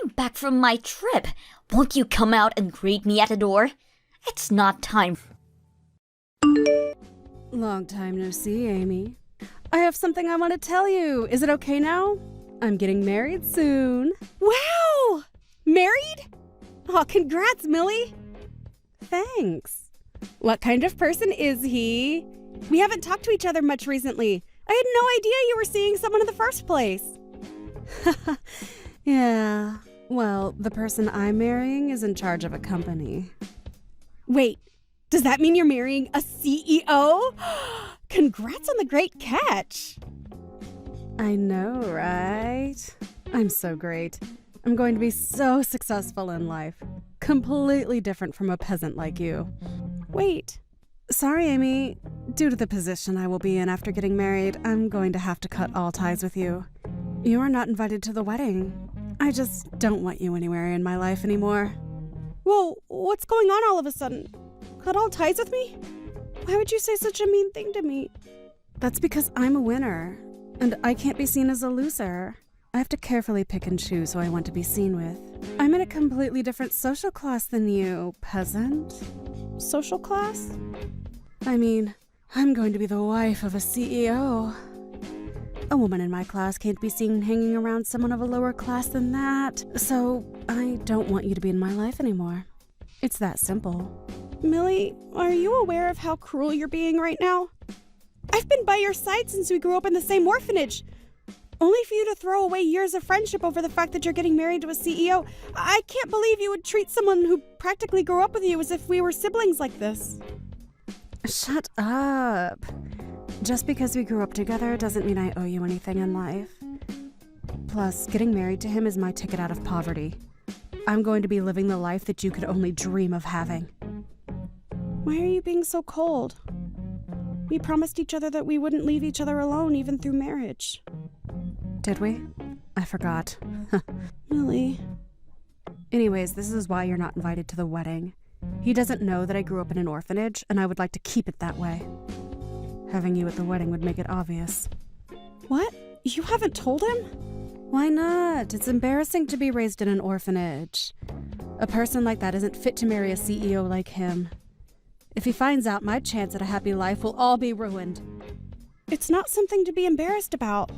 I'm back from my trip. Won't you come out and greet me at the door? It's not time. Long time no see, Amy. I have something I want to tell you. Is it okay now? I'm getting married soon. Wow! Married? Oh, congrats, Millie. Thanks. What kind of person is he? We haven't talked to each other much recently. I had no idea you were seeing someone in the first place. Yeah. Well, the person I'm marrying is in charge of a company. Wait, does that mean you're marrying a CEO? Congrats on the great catch. I know, right? I'm so great. I'm going to be so successful in life. Completely different from a peasant like you. Wait. Sorry, Amy. Due to the position I will be in after getting married, I'm going to have to cut all ties with you. You are not invited to the wedding. I just don't want you anywhere in my life anymore. Whoa, what's going on all of a sudden? Cut all ties with me? Why would you say such a mean thing to me? That's because I'm a winner, and I can't be seen as a loser. I have to carefully pick and choose who I want to be seen with. I'm in a completely different social class than you, peasant. Social class? I mean, I'm going to be the wife of a CEO. A woman in my class can't be seen hanging around someone of a lower class than that, so I don't want you to be in my life anymore. It's that simple. Millie, are you aware of how cruel you're being right now? I've been by your side since we grew up in the same orphanage. Only for you to throw away years of friendship over the fact that you're getting married to a CEO. I can't believe you would treat someone who practically grew up with you as if we were siblings like this. Shut up. Just because we grew up together doesn't mean I owe you anything in life. Plus, getting married to him is my ticket out of poverty. I'm going to be living the life that you could only dream of having. Why are you being so cold? We promised each other that we wouldn't leave each other alone even through marriage. Did we? I forgot. Millie. Anyways, this is why you're not invited to the wedding. He doesn't know that I grew up in an orphanage, and I would like to keep it that way. Having you at the wedding would make it obvious. What? You haven't told him? Why not? It's embarrassing to be raised in an orphanage. A person like that isn't fit to marry a CEO like him. If he finds out, my chance at a happy life will all be ruined. It's not something to be embarrassed about.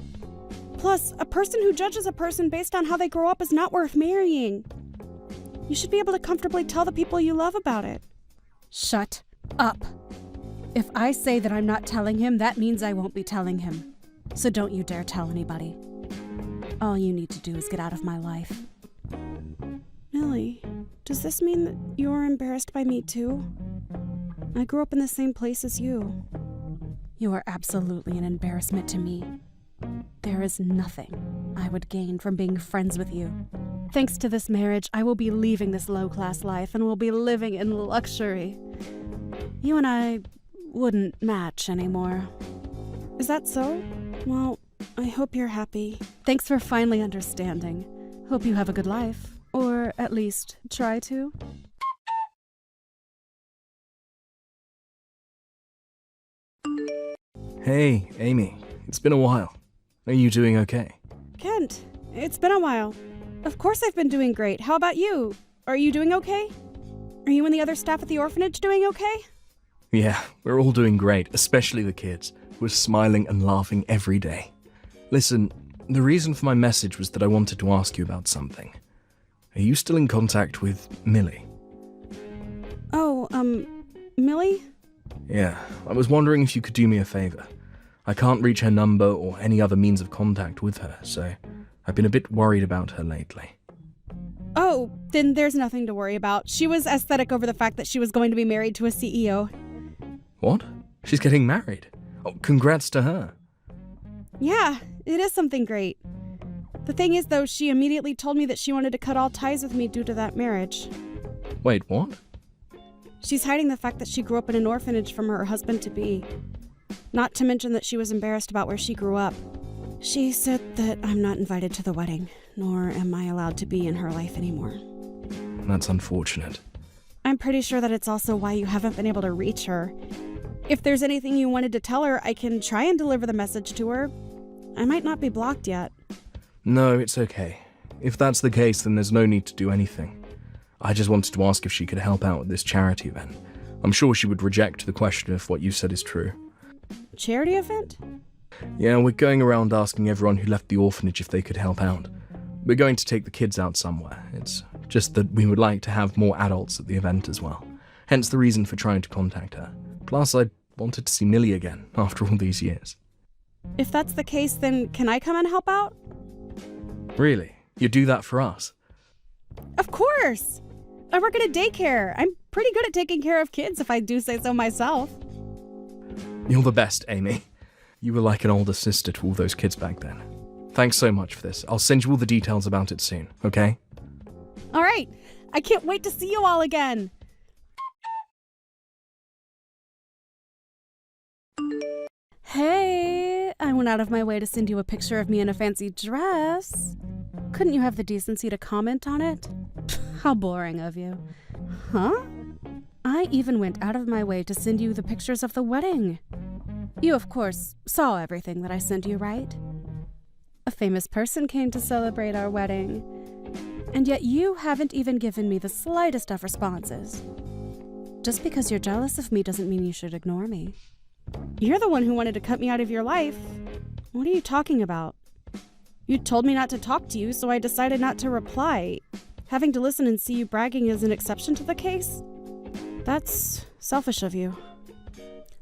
Plus, a person who judges a person based on how they grow up is not worth marrying. You should be able to comfortably tell the people you love about it. Shut up. If I say that I'm not telling him, that means I won't be telling him. So don't you dare tell anybody. All you need to do is get out of my life. Millie, does this mean that you're embarrassed by me too? I grew up in the same place as you. You are absolutely an embarrassment to me. There is nothing I would gain from being friends with you. Thanks to this marriage, I will be leaving this low-class life and will be living in luxury. You and I wouldn't match anymore. Is that so? Well, I hope you're happy. Thanks for finally understanding. Hope you have a good life. Or at least try to. Hey, Amy. It's been a while. Are you doing okay? Kent, it's been a while. Of course I've been doing great. How about you? Are you doing okay? Are you and the other staff at the orphanage doing okay? Yeah, we're all doing great, especially the kids, who are smiling and laughing every day. Listen, the reason for my message was that I wanted to ask you about something. Are you still in contact with Millie? Oh, Millie? Yeah, I was wondering if you could do me a favor. I can't reach her number or any other means of contact with her, so I've been a bit worried about her lately. Oh, then there's nothing to worry about. She was aesthetic over the fact that she was going to be married to a CEO. What? She's getting married? Oh, congrats to her. Yeah, it is something great. The thing is, though, she immediately told me that she wanted to cut all ties with me due to that marriage. Wait, what? She's hiding the fact that she grew up in an orphanage from her husband-to-be. Not to mention that she was embarrassed about where she grew up. She said that I'm not invited to the wedding, nor am I allowed to be in her life anymore. That's unfortunate. I'm pretty sure that it's also why you haven't been able to reach her. If there's anything you wanted to tell her, I can try and deliver the message to her. I might not be blocked yet. No, it's okay. If that's the case, then there's no need to do anything. I just wanted to ask if she could help out with this charity event. I'm sure she would reject the question if what you said is true. Charity event? Yeah, we're going around asking everyone who left the orphanage if they could help out. We're going to take the kids out somewhere. It's just that we would like to have more adults at the event as well. Hence the reason for trying to contact her. Plus, I wanted to see Millie again after all these years. If that's the case, then can I come and help out? Really? You do that for us? Of course! I work at a daycare. I'm pretty good at taking care of kids if I do say so myself. You're the best, Amy. You were like an older sister to all those kids back then. Thanks so much for this. I'll send you all the details about it soon, okay? All right. I can't wait to see you all again. Hey, I went out of my way to send you a picture of me in a fancy dress. Couldn't you have the decency to comment on it? How boring of you. Huh? I even went out of my way to send you the pictures of the wedding. You, of course, saw everything that I sent you, right? A famous person came to celebrate our wedding. And yet you haven't even given me the slightest of responses. Just because you're jealous of me doesn't mean you should ignore me. You're the one who wanted to cut me out of your life. What are you talking about? You told me not to talk to you, so I decided not to reply. Having to listen and see you bragging is an exception to the case? That's selfish of you.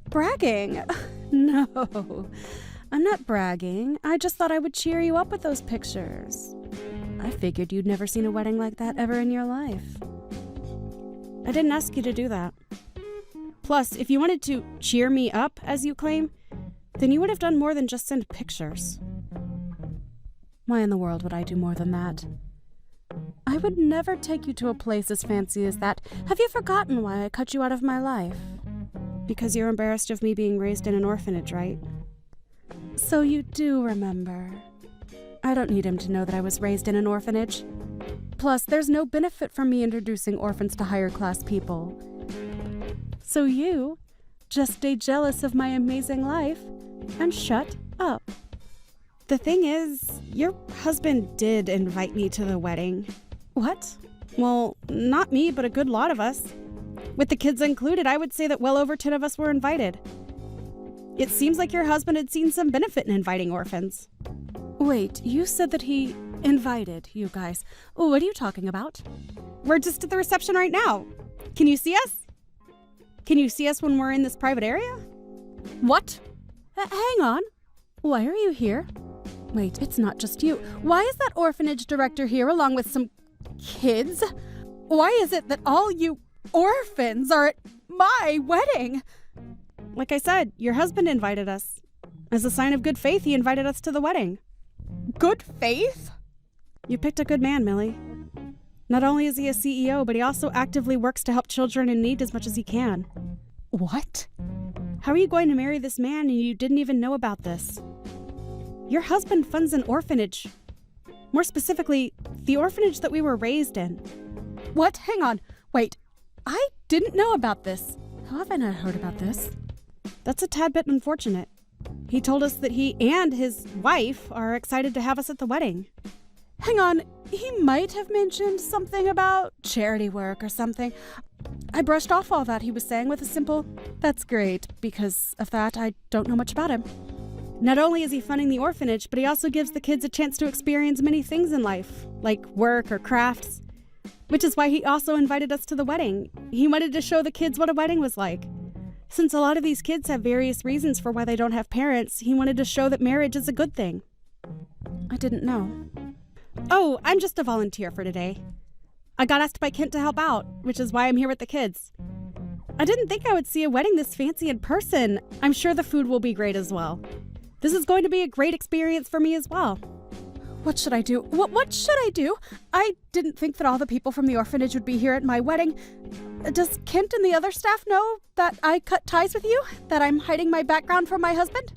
Bragging? No, I'm not bragging. I just thought I would cheer you up with those pictures. I figured you'd never seen a wedding like that ever in your life. I didn't ask you to do that. Plus, if you wanted to cheer me up, as you claim, then you would have done more than just send pictures. Why in the world would I do more than that? I would never take you to a place as fancy as that. Have you forgotten why I cut you out of my life? Because you're embarrassed of me being raised in an orphanage, right? So you do remember. I don't need him to know that I was raised in an orphanage. Plus, there's no benefit from me introducing orphans to higher class people. So you just stay jealous of my amazing life and shut up. The thing is, your husband did invite me to the wedding. What? Well, not me, but a good lot of us. With the kids included, I would say that well over 10 of us were invited. It seems like your husband had seen some benefit in inviting orphans. Wait, you said that he invited you guys. What are you talking about? We're just at the reception right now. Can you see us? Can you see us when we're in this private area? What? Hang on. Why are you here? Wait, it's not just you. Why is that orphanage director here along with some kids? Why is it that all you orphans are at my wedding? Like I said, your husband invited us. As a sign of good faith, he invited us to the wedding. Good faith? You picked a good man, Millie. Not only is he a CEO, but he also actively works to help children in need as much as he can. What? How are you going to marry this man and you didn't even know about this? Your husband funds an orphanage. More specifically, the orphanage that we were raised in. What? Hang on. Wait. I didn't know about this. How have I not heard about this? That's a tad bit unfortunate. He told us that he and his wife are excited to have us at the wedding. Hang on. He might have mentioned something about charity work or something. I brushed off all that he was saying with a simple, "That's great," because of that, I don't know much about him. Not only is he funding the orphanage, but he also gives the kids a chance to experience many things in life, like work or crafts, which is why he also invited us to the wedding. He wanted to show the kids what a wedding was like. Since a lot of these kids have various reasons for why they don't have parents, he wanted to show that marriage is a good thing. I didn't know. Oh, I'm just a volunteer for today. I got asked by Kent to help out, which is why I'm here with the kids. I didn't think I would see a wedding this fancy in person. I'm sure the food will be great as well. This is going to be a great experience for me as well. What should I do? What should I do? I didn't think that all the people from the orphanage would be here at my wedding. Does Kent and the other staff know that I cut ties with you? That I'm hiding my background from my husband?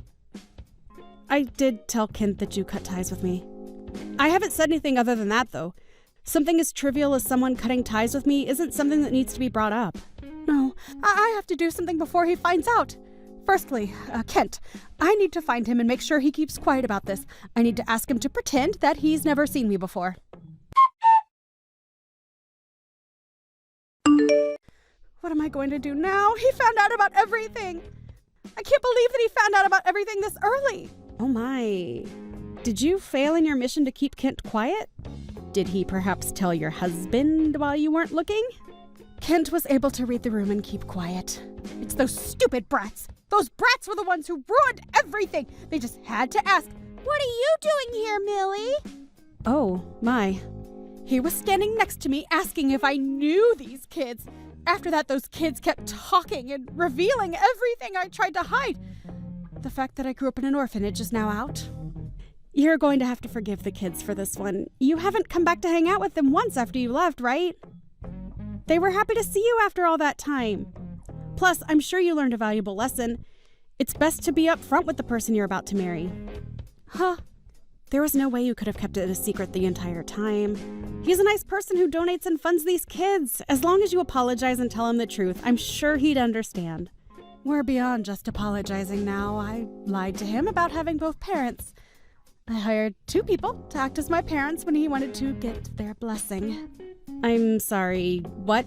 I did tell Kent that you cut ties with me. I haven't said anything other than that, though. Something as trivial as someone cutting ties with me isn't something that needs to be brought up. No, I have to do something before he finds out. Firstly, Kent, I need to find him and make sure he keeps quiet about this. I need to ask him to pretend that he's never seen me before. What am I going to do now? He found out about everything. I can't believe that he found out about everything this early. Oh my. Did you fail in your mission to keep Kent quiet? Did he perhaps tell your husband while you weren't looking? Kent was able to read the room and keep quiet. It's those stupid brats. Those brats were the ones who ruined everything. They just had to ask, "What are you doing here, Millie?" Oh, my. He was standing next to me asking if I knew these kids. After that, those kids kept talking and revealing everything I tried to hide. The fact that I grew up in an orphanage is now out. You're going to have to forgive the kids for this one. You haven't come back to hang out with them once after you left, right? They were happy to see you after all that time. Plus, I'm sure you learned a valuable lesson. It's best to be upfront with the person you're about to marry. Huh. There was no way you could have kept it a secret the entire time. He's a nice person who donates and funds these kids. As long as you apologize and tell him the truth, I'm sure he'd understand. We're beyond just apologizing now. I lied to him about having both parents. I hired 2 people to act as my parents when he wanted to get their blessing. I'm sorry, what?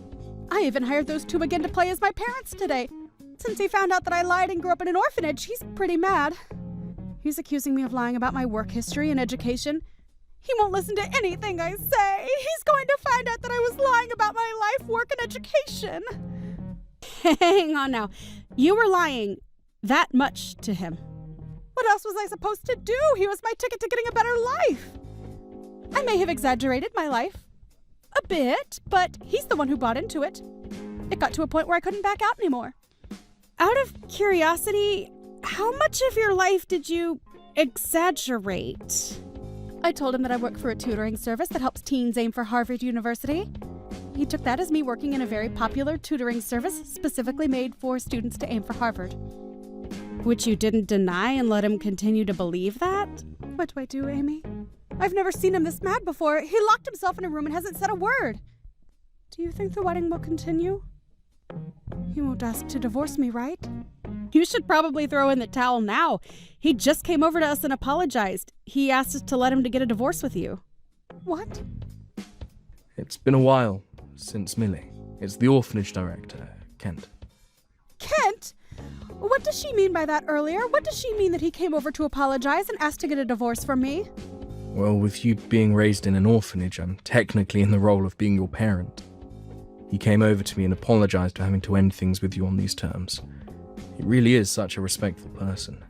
I even hired those 2 again to play as my parents today. Since he found out that I lied and grew up in an orphanage, he's pretty mad. He's accusing me of lying about my work history and education. He won't listen to anything I say. He's going to find out that I was lying about my life, work, and education. Hang on now. You were lying that much to him. What else was I supposed to do? He was my ticket to getting a better life. I may have exaggerated my life a bit, but he's the one who bought into it. It got to a point where I couldn't back out anymore. Out of curiosity, how much of your life did you exaggerate? I told him that I work for a tutoring service that helps teens aim for Harvard University. He took that as me working in a very popular tutoring service specifically made for students to aim for Harvard. Which you didn't deny and let him continue to believe that? What do I do, Amy? I've never seen him this mad before. He locked himself in a room and hasn't said a word. Do you think the wedding will continue? He won't ask to divorce me, right? You should probably throw in the towel now. He just came over to us and apologized. He asked us to let him to get a divorce with you. What? It's been a while since Millie. It's the orphanage director, Kent. Kent? What does she mean by that earlier? What does she mean that he came over to apologize and asked to get a divorce from me? Well, with you being raised in an orphanage, I'm technically in the role of being your parent. He came over to me and apologized for having to end things with you on these terms. He really is such a respectful person.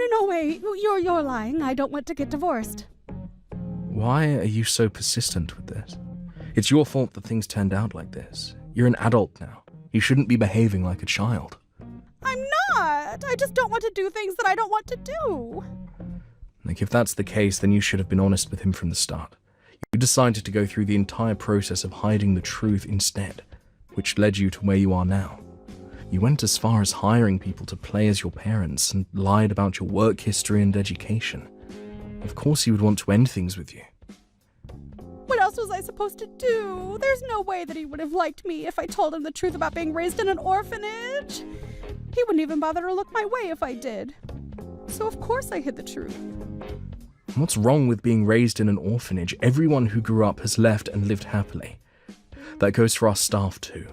No way. You're lying. I don't want to get divorced. Why are you so persistent with this? It's your fault that things turned out like this. You're an adult now. You shouldn't be behaving like a child. I'm not. I just don't want to do things that I don't want to do. Like, if that's the case, then you should have been honest with him from the start. You decided to go through the entire process of hiding the truth instead, which led you to where you are now. You went as far as hiring people to play as your parents and lied about your work history and education. Of course he would want to end things with you. What else was I supposed to do? There's no way that he would have liked me if I told him the truth about being raised in an orphanage. He wouldn't even bother to look my way if I did. So of course I hid the truth. What's wrong with being raised in an orphanage? Everyone who grew up has left and lived happily. That goes for our staff too.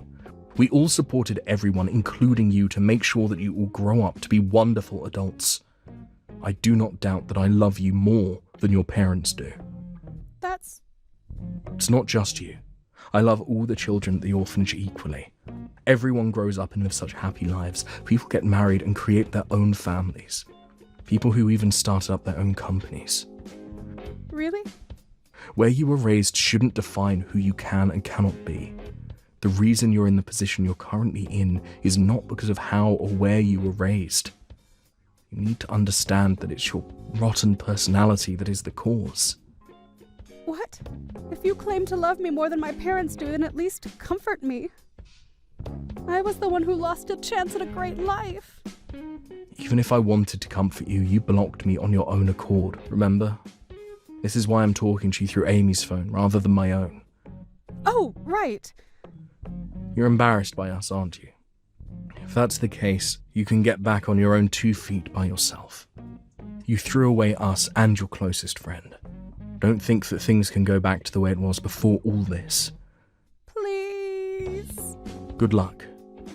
We all supported everyone, including you, to make sure that you all grow up to be wonderful adults. I do not doubt that I love you more than your parents do. It's not just you. I love all the children at the orphanage equally. Everyone grows up and lives such happy lives. People get married and create their own families. People who even started up their own companies. Really? Where you were raised shouldn't define who you can and cannot be. The reason you're in the position you're currently in is not because of how or where you were raised. You need to understand that it's your rotten personality that is the cause. What? If you claim to love me more than my parents do, then at least comfort me. I was the one who lost a chance at a great life. Even if I wanted to comfort you, you blocked me on your own accord, remember? This is why I'm talking to you through Amy's phone rather than my own. Oh, right. You're embarrassed by us, aren't you? If that's the case, you can get back on your own 2 feet by yourself. You threw away us and your closest friend. Don't think that things can go back to the way it was before all this. Please. Good luck.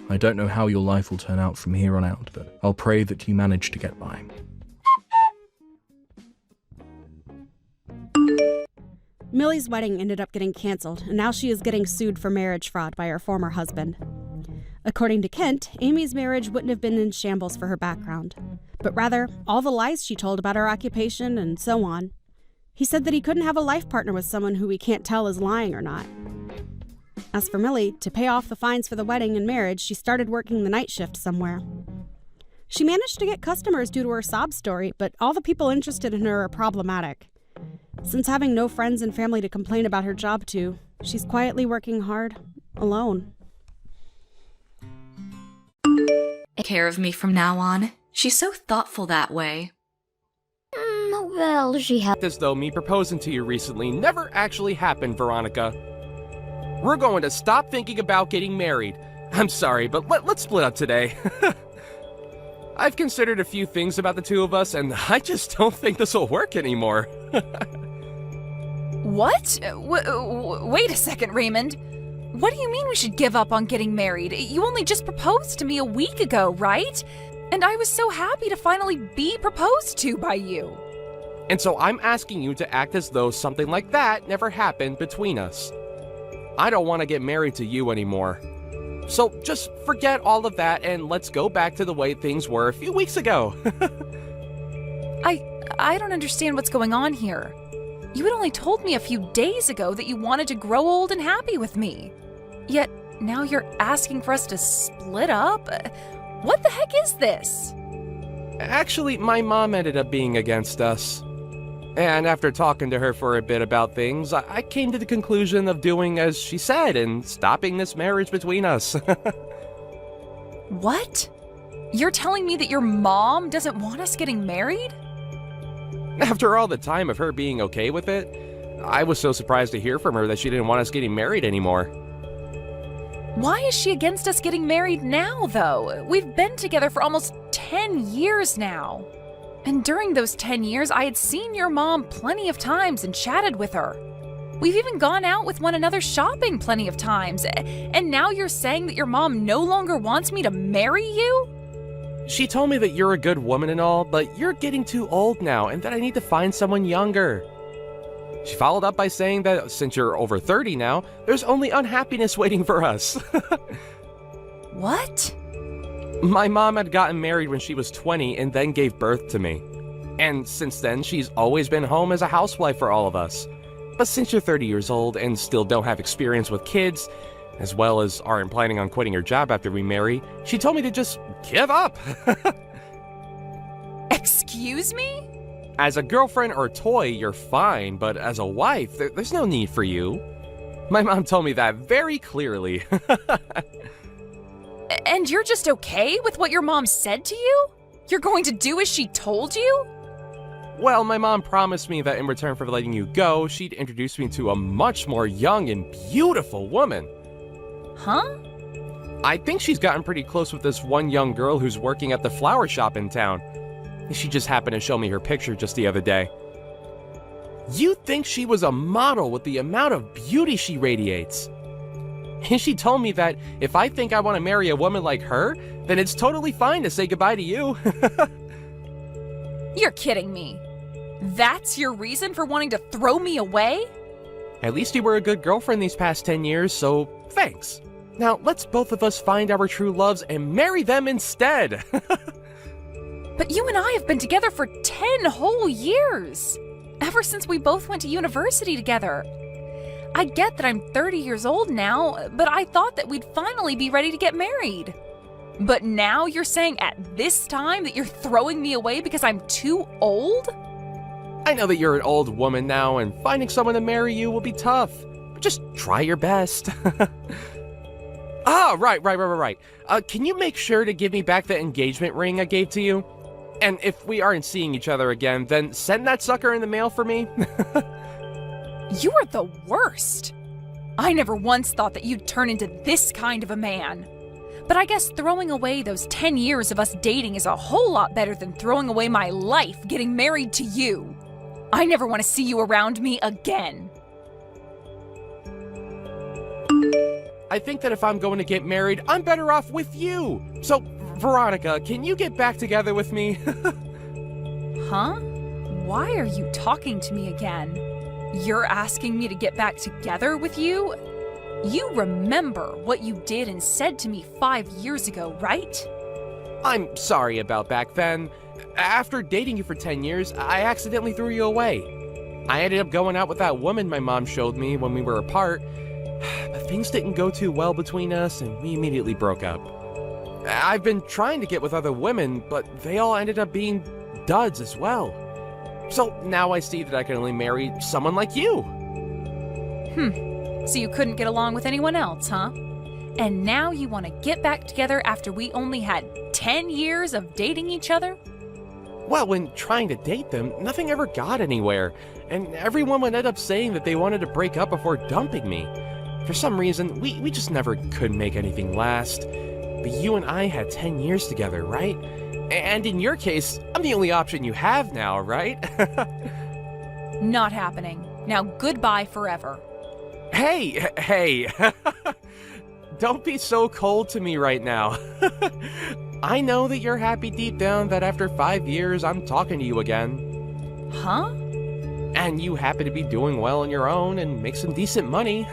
I don't know how your life will turn out from here on out, but I'll pray that you manage to get by. Millie's wedding ended up getting canceled, and now she is getting sued for marriage fraud by her former husband. According to Kent, Amy's marriage wouldn't have been in shambles for her background, but rather all the lies she told about her occupation and so on. He said that he couldn't have a life partner with someone who we can't tell is lying or not. As for Millie, to pay off the fines for the wedding and marriage, she started working the night shift somewhere. She managed to get customers due to her sob story, but all the people interested in her are problematic. Since having no friends and family to complain about her job to, she's quietly working hard, alone. Take care of me from now on. She's so thoughtful that way. Well, she has. As though me proposing to you recently never actually happened, Veronica. We're going to stop thinking about getting married. I'm sorry, but let's split up today. I've considered a few things about the two of us, and I just don't think this will work anymore. What? Wait a second, Raymond. What do you mean we should give up on getting married? You only just proposed to me a week ago, right? And I was so happy to finally be proposed to by you. And so I'm asking you to act as though something like that never happened between us. I don't want to get married to you anymore. So just forget all of that and let's go back to the way things were a few weeks ago. I don't understand what's going on here. You had only told me a few days ago that you wanted to grow old and happy with me. Yet now you're asking for us to split up? What the heck is this? Actually, my mom ended up being against us. And after talking to her for a bit about things, I came to the conclusion of doing as she said and stopping this marriage between us. What? You're telling me that your mom doesn't want us getting married? After all the time of her being okay with it, I was so surprised to hear from her that she didn't want us getting married anymore. Why is she against us getting married now, though? We've been together for almost 10 years now. And during those 10 years, I had seen your mom plenty of times and chatted with her. We've even gone out with one another shopping plenty of times. And now you're saying that your mom no longer wants me to marry you? She told me that you're a good woman and all, but you're getting too old now and that I need to find someone younger. She followed up by saying that since you're over 30 now, there's only unhappiness waiting for us. What? My mom had gotten married when she was 20 and then gave birth to me. And since then, she's always been home as a housewife for all of us. But since you're 30 years old and still don't have experience with kids, as well as aren't planning on quitting her job after we marry, she told me to just give up. Excuse me? As a girlfriend or toy, you're fine, but as a wife, there's no need for you. My mom told me that very clearly. And you're just okay with what your mom said to you? You're going to do as she told you? Well, my mom promised me that in return for letting you go, she'd introduce me to a much more young and beautiful woman. Huh? I think she's gotten pretty close with this one young girl who's working at the flower shop in town. She just happened to show me her picture just the other day. You'd think she was a model with the amount of beauty she radiates. And she told me that if I think I want to marry a woman like her, then it's totally fine to say goodbye to you. You're kidding me. That's your reason for wanting to throw me away? At least you were a good girlfriend these past 10 years, so thanks. Now let's both of us find our true loves and marry them instead. But you and I have been together for 10 whole years. Ever since we both went to university together. I get that I'm 30 years old now, but I thought that we'd finally be ready to get married. But now you're saying at this time that you're throwing me away because I'm too old? I know that you're an old woman now, and finding someone to marry you will be tough. But just try your best. Right. Can you make sure to give me back the engagement ring I gave to you? And if we aren't seeing each other again, then send that sucker in the mail for me. You are the worst. I never once thought that you'd turn into this kind of a man. But I guess throwing away those 10 years of us dating is a whole lot better than throwing away my life getting married to you. I never want to see you around me again. I think that if I'm going to get married, I'm better off with you. So, Veronica, can you get back together with me? Huh? Why are you talking to me again? You're asking me to get back together with you? You remember what you did and said to me 5 years ago, right? I'm sorry about back then. After dating you for 10 years, I accidentally threw you away. I ended up going out with that woman my mom showed me when we were apart, but things didn't go too well between us and we immediately broke up. I've been trying to get with other women, but they all ended up being duds as well. So now I see that I can only marry someone like you. So you couldn't get along with anyone else, huh? And now you want to get back together after we only had 10 years of dating each other? Well, when trying to date them, nothing ever got anywhere, and everyone would end up saying that they wanted to break up before dumping me. For some reason, we just never could make anything last. But you and I had 10 years together, right? And in your case, I'm the only option you have now, right? Not happening. Now goodbye forever. Hey. Don't be so cold to me right now. I know that you're happy deep down that after 5 years, I'm talking to you again. Huh? And you happen to be doing well on your own and make some decent money.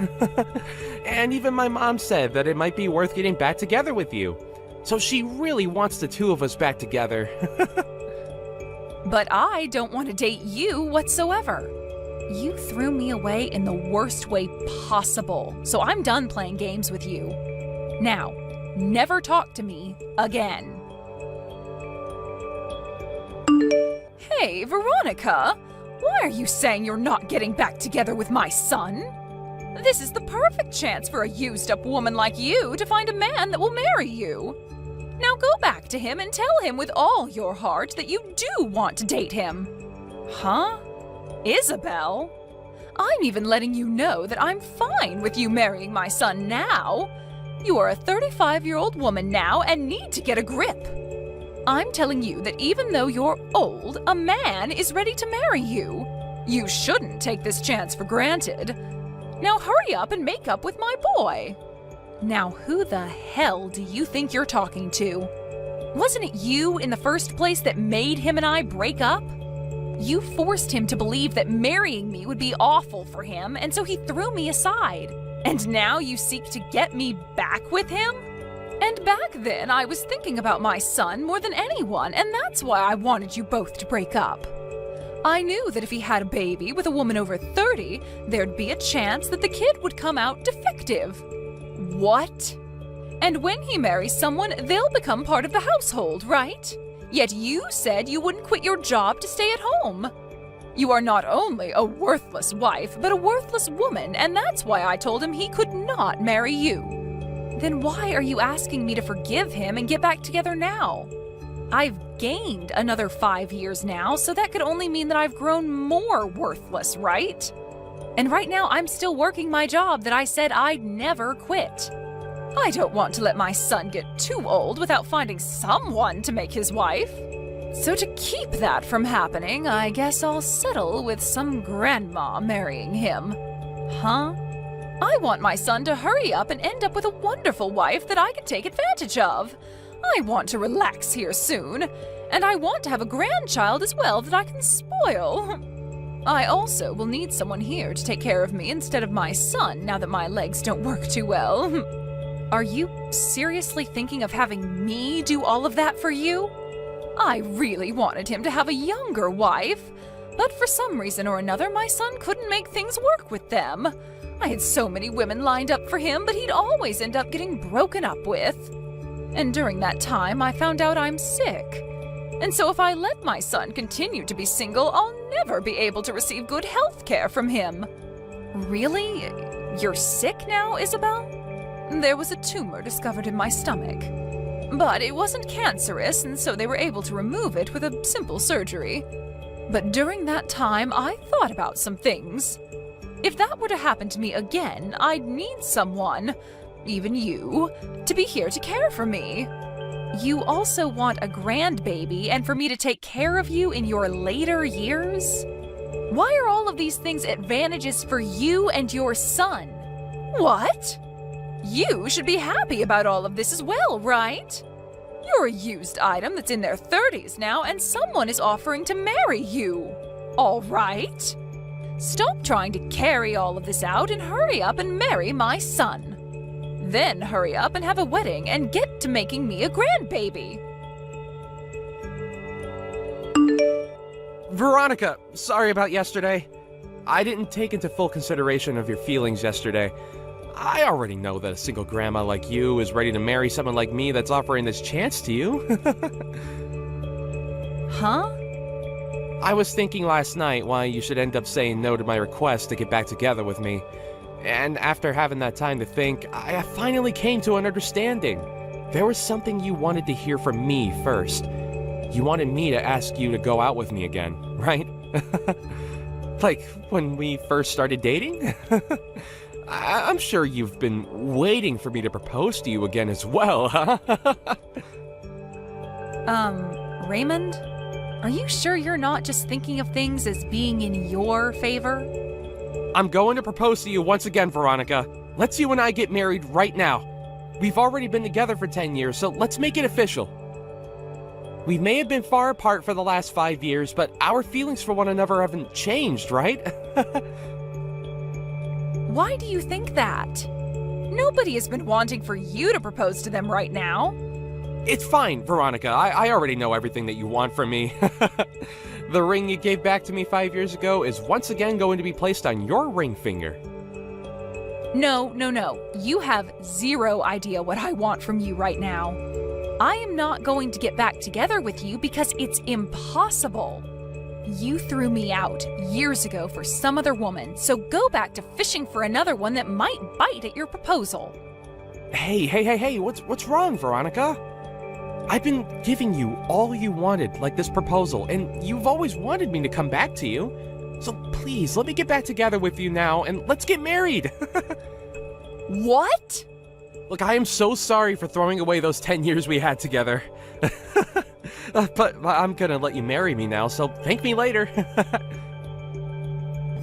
And even my mom said that it might be worth getting back together with you. So she really wants the two of us back together. But I don't want to date you whatsoever. You threw me away in the worst way possible, so I'm done playing games with you. Now, never talk to me again. Hey, Veronica, why are you saying you're not getting back together with my son? This is the perfect chance for a used-up woman like you to find a man that will marry you. Now go back to him and tell him with all your heart that you do want to date him. Huh? Isabel? I'm even letting you know that I'm fine with you marrying my son now. You are a 35-year-old woman now and need to get a grip. I'm telling you that even though you're old, a man is ready to marry you. You shouldn't take this chance for granted. Now hurry up and make up with my boy. Now who the hell do you think you're talking to? Wasn't it you in the first place that made him and I break up? You forced him to believe that marrying me would be awful for him, and so he threw me aside. And now you seek to get me back with him? And back then, I was thinking about my son more than anyone, and that's why I wanted you both to break up. I knew that if he had a baby with a woman over 30, there'd be a chance that the kid would come out defective. What? And when he marries someone, they'll become part of the household, right? Yet you said you wouldn't quit your job to stay at home. You are not only a worthless wife, but a worthless woman, and that's why I told him he could not marry you. Then why are you asking me to forgive him and get back together now? I've gained another 5 years now, so that could only mean that I've grown more worthless, right? And right now I'm still working my job that I said I'd never quit. I don't want to let my son get too old without finding someone to make his wife. So to keep that from happening, I guess I'll settle with some grandma marrying him. Huh? I want my son to hurry up and end up with a wonderful wife that I can take advantage of. I want to relax here soon, and I want to have a grandchild as well that I can spoil. I also will need someone here to take care of me instead of my son now that my legs don't work too well. Are you seriously thinking of having me do all of that for you? I really wanted him to have a younger wife, but for some reason or another, my son couldn't make things work with them. I had so many women lined up for him, but he'd always end up getting broken up with. And during that time, I found out I'm sick. And so if I let my son continue to be single, I'll never be able to receive good health care from him. Really? You're sick now, Isabel? There was a tumor discovered in my stomach. But it wasn't cancerous, and so they were able to remove it with a simple surgery. But during that time, I thought about some things. If that were to happen to me again, I'd need someone, even you, to be here to care for me. You also want a grandbaby and for me to take care of you in your later years? Why are all of these things advantages for you and your son? What? You should be happy about all of this as well, right? You're a used item that's in their 30s now, and someone is offering to marry you. All right? Stop trying to carry all of this out and hurry up and marry my son. Then hurry up and have a wedding and get to making me a grandbaby. Veronica, sorry about yesterday. I didn't take into full consideration of your feelings yesterday. I already know that a single grandma like you is ready to marry someone like me that's offering this chance to you. Huh? I was thinking last night why you should end up saying no to my request to get back together with me. And after having that time to think, I finally came to an understanding. There was something you wanted to hear from me first. You wanted me to ask you to go out with me again, right? Like when we first started dating? I'm sure you've been waiting for me to propose to you again as well, huh? Raymond? Are you sure you're not just thinking of things as being in your favor? I'm going to propose to you once again, Veronica. Let's you and I get married right now. We've already been together for 10 years, so let's make it official. We may have been far apart for the last 5 years, but our feelings for one another haven't changed, right? Why do you think that? Nobody has been wanting for you to propose to them right now. It's fine, Veronica. I already know everything that you want from me. The ring you gave back to me 5 years ago is once again going to be placed on your ring finger. No. You have zero idea what I want from you right now. I am not going to get back together with you because it's impossible. You threw me out years ago for some other woman, so go back to fishing for another one that might bite at your proposal. Hey, what's wrong, Veronica? I've been giving you all you wanted, like this proposal, and you've always wanted me to come back to you. So please, let me get back together with you now, and let's get married. What? Look, I am so sorry for throwing away those 10 years we had together. But I'm gonna let you marry me now, so thank me later.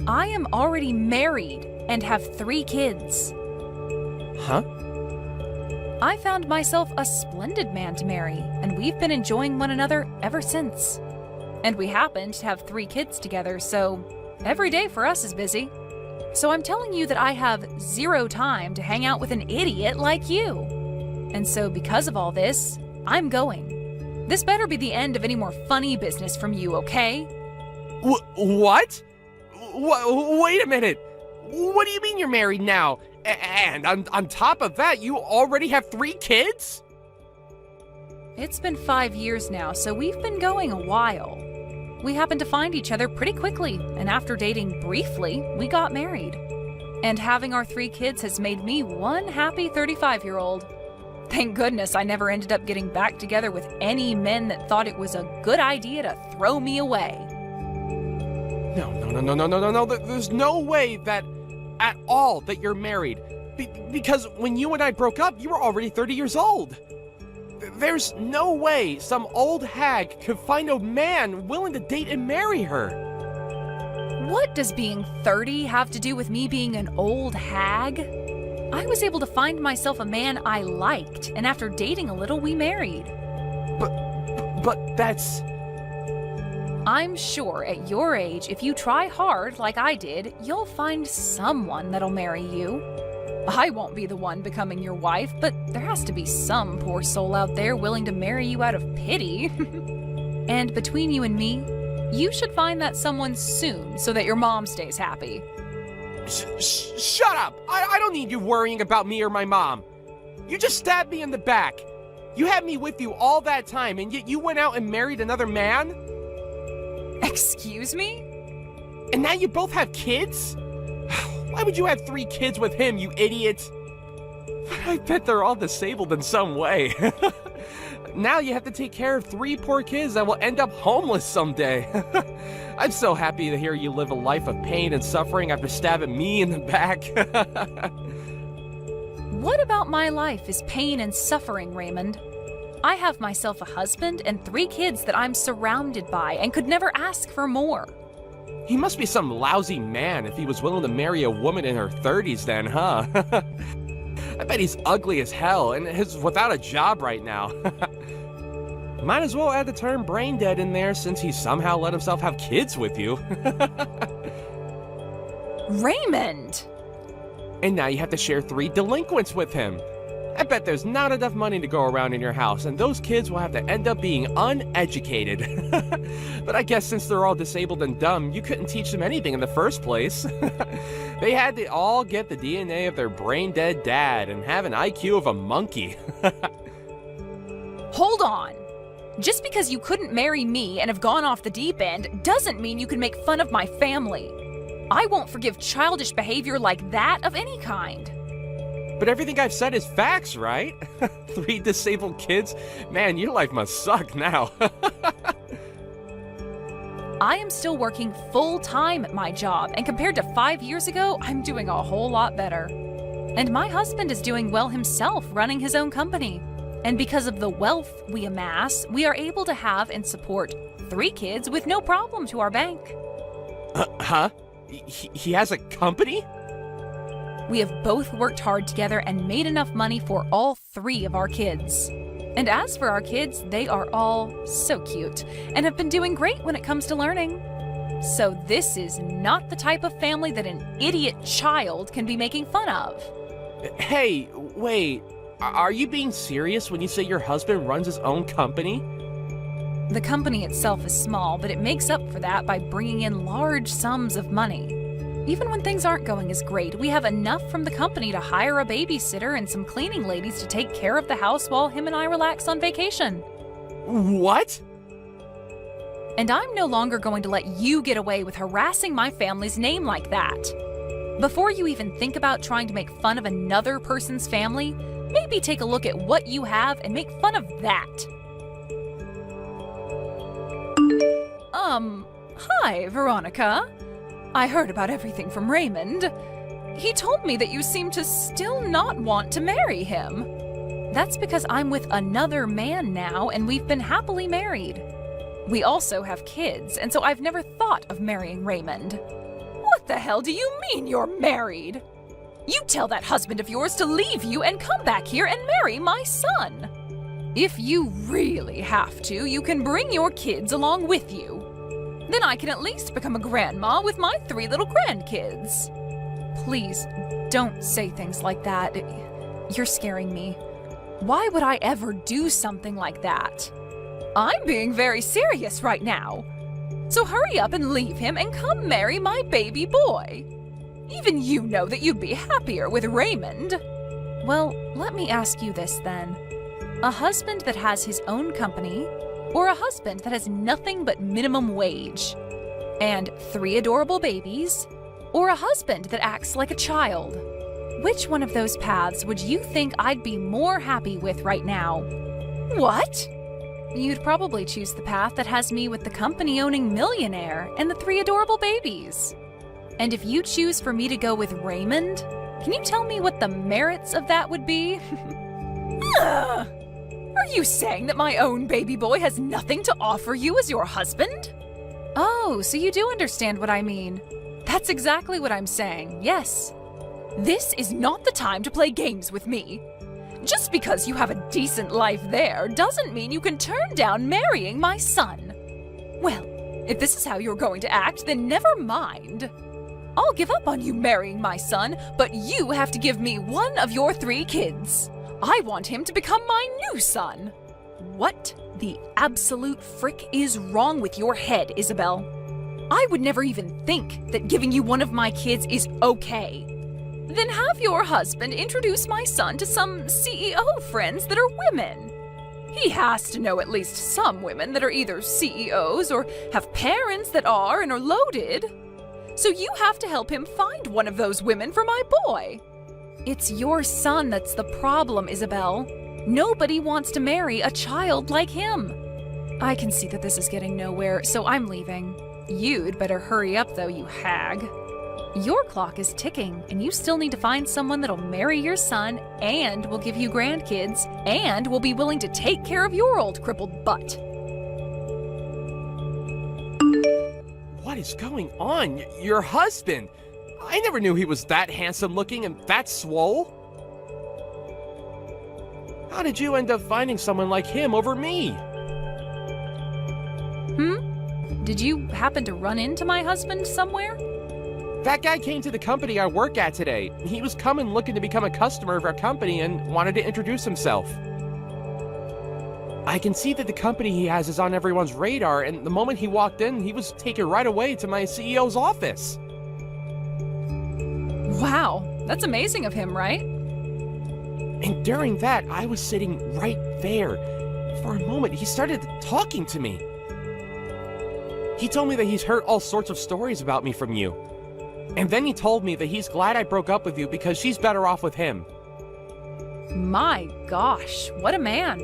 I am already married and have 3 kids. Huh? I found myself a splendid man to marry, and we've been enjoying one another ever since. And we happen to have 3 kids together, so every day for us is busy. So I'm telling you that I have 0 time to hang out with an idiot like you. And so because of all this, I'm going. This better be the end of any more funny business from you, okay? What? Wait a minute. What do you mean you're married now? And on top of that, you already have 3 kids? It's been 5 years now, so we've been going a while. We happened to find each other pretty quickly, and after dating briefly, we got married. And having our 3 kids has made me one happy 35-year-old. Thank goodness I never ended up getting back together with any men that thought it was a good idea to throw me away. No. There's no way that at all that you're married. Because when you and I broke up, you were already 30 years old. There's no way some old hag could find a man willing to date and marry her. What does being 30 have to do with me being an old hag? I was able to find myself a man I liked, and after dating a little, we married. But that's... I'm sure at your age, if you try hard like I did, you'll find someone that'll marry you. I won't be the one becoming your wife, but there has to be some poor soul out there willing to marry you out of pity. And between you and me, you should find that someone soon so that your mom stays happy. Shut up! I don't need you worrying about me or my mom. You just stabbed me in the back. You had me with you all that time, and yet you went out and married another man? Excuse me? And now you both have kids? Why would you have 3 kids with him, you idiot? I bet they're all disabled in some way. Now you have to take care of 3 poor kids that will end up homeless someday. I'm so happy to hear you live a life of pain and suffering after stabbing me in the back. What about my life is pain and suffering, Raymond? I have myself a husband and 3 kids that I'm surrounded by and could never ask for more. He must be some lousy man if he was willing to marry a woman in her 30s then, huh? I bet he's ugly as hell and is without a job right now. Might as well add the term brain dead in there since he somehow let himself have kids with you. Raymond! And now you have to share 3 delinquents with him. I bet there's not enough money to go around in your house, and those kids will have to end up being uneducated. But I guess since they're all disabled and dumb, you couldn't teach them anything in the first place. They had to all get the DNA of their brain-dead dad and have an IQ of a monkey. Hold on! Just because you couldn't marry me and have gone off the deep end doesn't mean you can make fun of my family. I won't forgive childish behavior like that of any kind. But everything I've said is facts, right? 3 disabled kids? Man, your life must suck now. I am still working full-time at my job, and compared to 5 years ago, I'm doing a whole lot better. And my husband is doing well himself, running his own company. And because of the wealth we amass, we are able to have and support 3 kids with no problem to our bank. Huh? He has a company? We have both worked hard together and made enough money for all 3 of our kids. And as for our kids, they are all so cute and have been doing great when it comes to learning. So this is not the type of family that an idiot child can be making fun of. Hey, wait. Are you being serious when you say your husband runs his own company? The company itself is small, but it makes up for that by bringing in large sums of money. Even when things aren't going as great, we have enough from the company to hire a babysitter and some cleaning ladies to take care of the house while him and I relax on vacation. What? And I'm no longer going to let you get away with harassing my family's name like that. Before you even think about trying to make fun of another person's family, maybe take a look at what you have and make fun of that. Hi, Veronica. I heard about everything from Raymond. He told me that you seem to still not want to marry him. That's because I'm with another man now, and we've been happily married. We also have kids, and so I've never thought of marrying Raymond. What the hell do you mean you're married? You tell that husband of yours to leave you and come back here and marry my son. If you really have to, you can bring your kids along with you. Then I can at least become a grandma with my 3 little grandkids. Please, don't say things like that. You're scaring me. Why would I ever do something like that? I'm being very serious right now. So hurry up and leave him and come marry my baby boy. Even you know that you'd be happier with Raymond. Well, let me ask you this then. A husband that has his own company, or a husband that has nothing but minimum wage, and 3 adorable babies, or a husband that acts like a child? Which one of those paths would you think I'd be more happy with right now? What? You'd probably choose the path that has me with the company-owning millionaire and the 3 adorable babies. And if you choose for me to go with Raymond, can you tell me what the merits of that would be? Ugh! Are you saying that my own baby boy has nothing to offer you as your husband? Oh, so you do understand what I mean. That's exactly what I'm saying, yes. This is not the time to play games with me. Just because you have a decent life there doesn't mean you can turn down marrying my son. Well, if this is how you're going to act, then never mind. I'll give up on you marrying my son, but you have to give me one of your 3 kids. I want him to become my new son. What the absolute frick is wrong with your head, Isabel? I would never even think that giving you one of my kids is okay. Then have your husband introduce my son to some CEO friends that are women. He has to know at least some women that are either CEOs or have parents that are and are loaded. So you have to help him find one of those women for my boy. It's your son that's the problem, Isabel. Nobody wants to marry a child like him. I can see that this is getting nowhere, so I'm leaving. You'd better hurry up, though, you hag. Your clock is ticking, and you still need to find someone that'll marry your son and will give you grandkids and will be willing to take care of your old crippled butt. What is going on? Your husband? I never knew he was that handsome looking and that swole. How did you end up finding someone like him over me? Did you happen to run into my husband somewhere? That guy came to the company I work at today. He was coming looking to become a customer of our company and wanted to introduce himself. I can see that the company he has is on everyone's radar, and the moment he walked in, he was taken right away to my CEO's office. Wow, that's amazing of him, right? And during that, I was sitting right there. For a moment, he started talking to me. He told me that he's heard all sorts of stories about me from you. And then he told me that he's glad I broke up with you because she's better off with him. My gosh, what a man.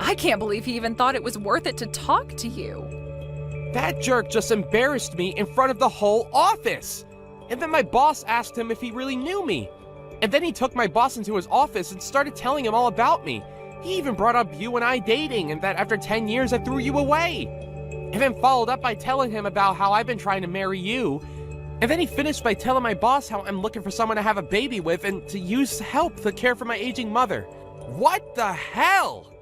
I can't believe he even thought it was worth it to talk to you. That jerk just embarrassed me in front of the whole office. And then my boss asked him if he really knew me. And then he took my boss into his office and started telling him all about me. He even brought up you and I dating, and that after 10 years I threw you away. And then followed up by telling him about how I've been trying to marry you. And then he finished by telling my boss how I'm looking for someone to have a baby with and to use help to care for my aging mother. What the hell?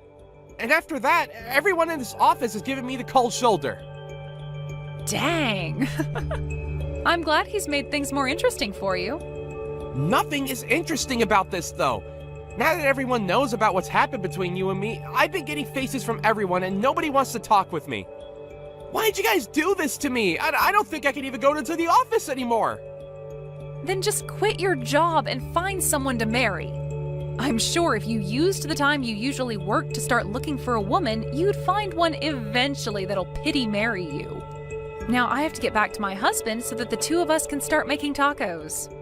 And after that, everyone in this office is giving me the cold shoulder. Dang. I'm glad he's made things more interesting for you. Nothing is interesting about this, though. Now that everyone knows about what's happened between you and me, I've been getting faces from everyone and nobody wants to talk with me. Why did you guys do this to me? I don't think I can even go into the office anymore. Then just quit your job and find someone to marry. I'm sure if you used the time you usually work to start looking for a woman, you'd find one eventually that'll pity marry you. Now I have to get back to my husband so that the two of us can start making tacos.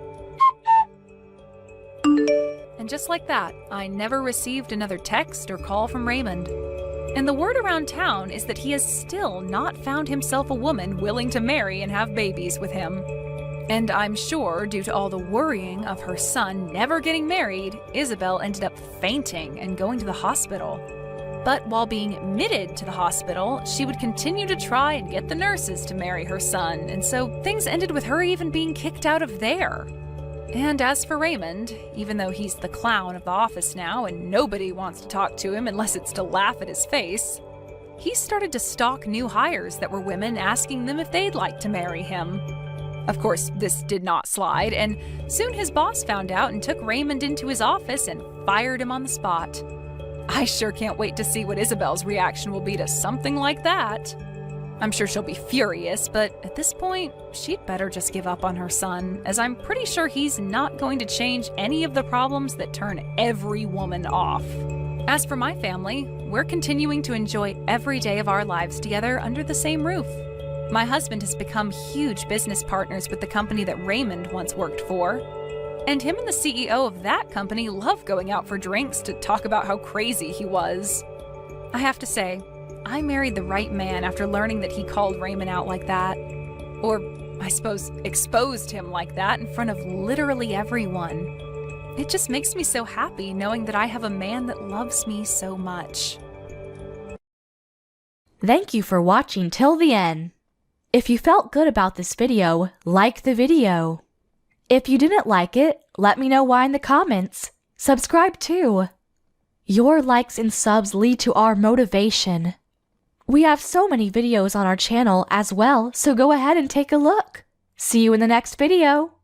And just like that, I never received another text or call from Raymond. And the word around town is that he has still not found himself a woman willing to marry and have babies with him. And I'm sure, due to all the worrying of her son never getting married, Isabel ended up fainting and going to the hospital. But while being admitted to the hospital, she would continue to try and get the nurses to marry her son, and so things ended with her even being kicked out of there. And as for Raymond, even though he's the clown of the office now and nobody wants to talk to him unless it's to laugh at his face, he started to stalk new hires that were women, asking them if they'd like to marry him. Of course, this did not slide, and soon his boss found out and took Raymond into his office and fired him on the spot. I sure can't wait to see what Isabel's reaction will be to something like that. I'm sure she'll be furious, but at this point, she'd better just give up on her son, as I'm pretty sure he's not going to change any of the problems that turn every woman off. As for my family, we're continuing to enjoy every day of our lives together under the same roof. My husband has become huge business partners with the company that Raymond once worked for. And him and the CEO of that company love going out for drinks to talk about how crazy he was. I have to say, I married the right man after learning that he called Raymond out like that. Or, I suppose, exposed him like that in front of literally everyone. It just makes me so happy knowing that I have a man that loves me so much. Thank you for watching till the end. If you felt good about this video, like the video. If you didn't like it, let me know why in the comments. Subscribe too. Your likes and subs lead to our motivation. We have so many videos on our channel as well, so go ahead and take a look. See you in the next video.